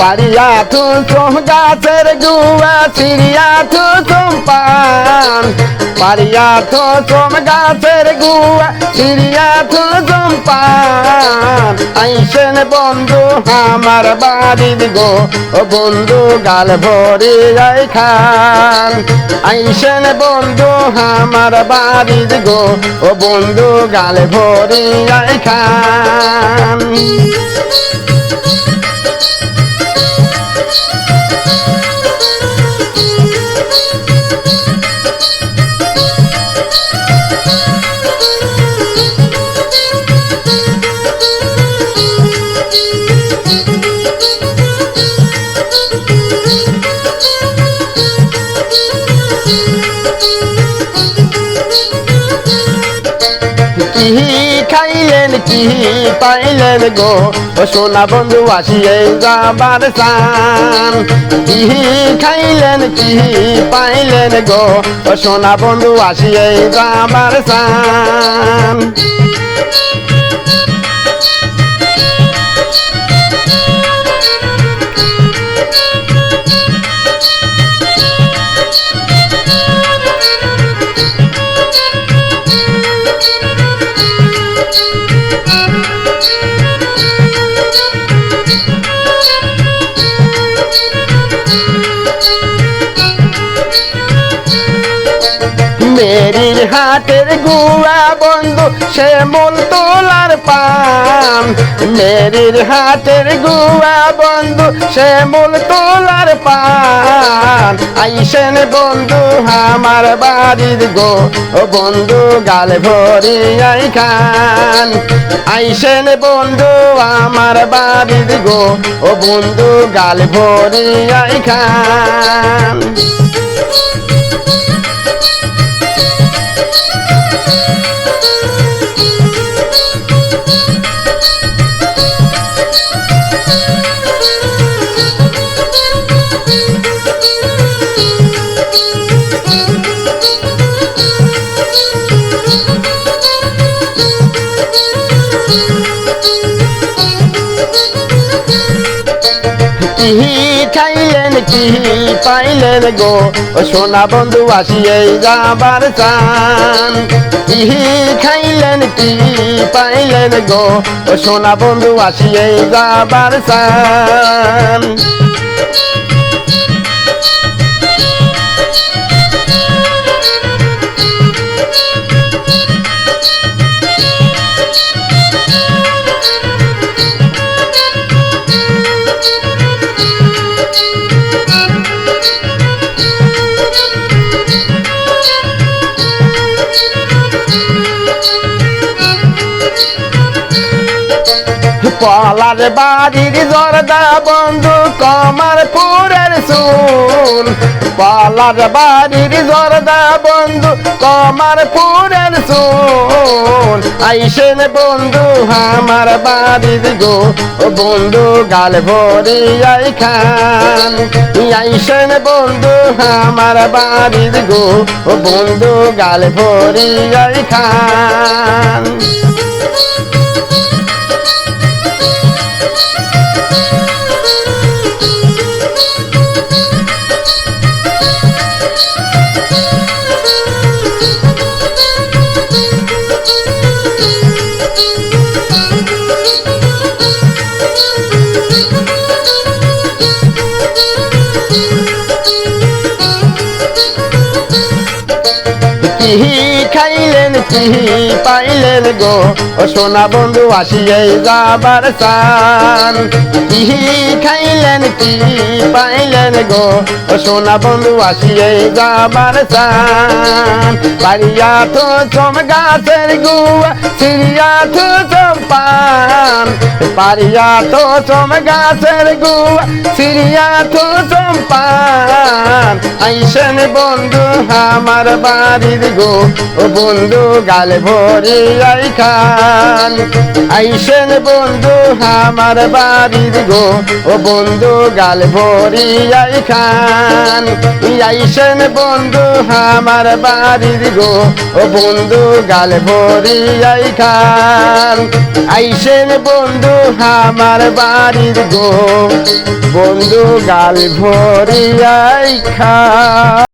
পারিয়া থুতুম গাছের গুয়া ছিড়িয়া থুতুম পান পারিয়া থুতুম গাছের গুয়া ছিড়িয়া থুতুম পান আইসেন বন্ধু আমার বাড়ির গো ও বন্ধু গাল ভরে যাই খান আইসেন বন্ধু আমার বাড়ির গো ও বন্ধু গাল ভরে যাই খান কি খাইলেন কি পাইলেন গো ও সোনা বন্ধু আসিয়ে যাবার সান কি খাইলেন কি পাইলেন গো ও সোনা বন্ধু আসিয়ে যাবার সান মেরির হাটের গুয়া বন্ধু সে মূল তোলার পান মেরির হাটের গুয়া বন্ধু সে মূল তোলার পান আইসেন বন্ধু আমার বাড়ির গো ও বন্ধু গাল ভরি আই খান আইসেন বন্ধু আমার বাড়ির গো ও বন্ধু গাল ভরি আই খান কি খাইলেন কি পাইলেন গো ও সোনা বন্ধু আসিয়ে যাবার চান কি খাইলেন কি পাইলেন গো ও সোনা বন্ধু আসিয়ে যাবার চান পলার বাড়ির জর্দা বন্ধু কমারপুরের চুল পলার বাড়ির জর্দা বন্ধু কমারপুরের চুল আইসেন বন্ধু আমার বাড়ির গো ও বন্ধু গাল ভরি আই খান আইসেন বন্ধু আমার বাড়ির গো ও বন্ধু গাল ভরি আই খান কি খাইলেন কি পাইলেন গো ও সোনা বন্ধু আসিয়ে যাবার চান কি খাইলেন কি পাইলেন গো ও সোনা বন্ধু আসিয়ে যাবার চান পারিয়া তো চম গাছের গুয়া ছিড়িয়া তো চম পান পারিয়া তো চম গাছের গুয়া ছিড়িয়া তো চম পান আইসেন বন্ধু আমার বাড়ির গো ও ও বন্ধু গাল ভরিয়াই খান আইসেন বন্ধু আমার বাড়ির গো ও বন্ধু গাল ভরিয়াই খান আইসেন বন্ধু আমার বাড়ির গো ও বন্ধু গাল ভরিয়াই খান আইসেন বন্ধু আমার বাড়ির গো বন্ধু গাল ভরিয়াই খান।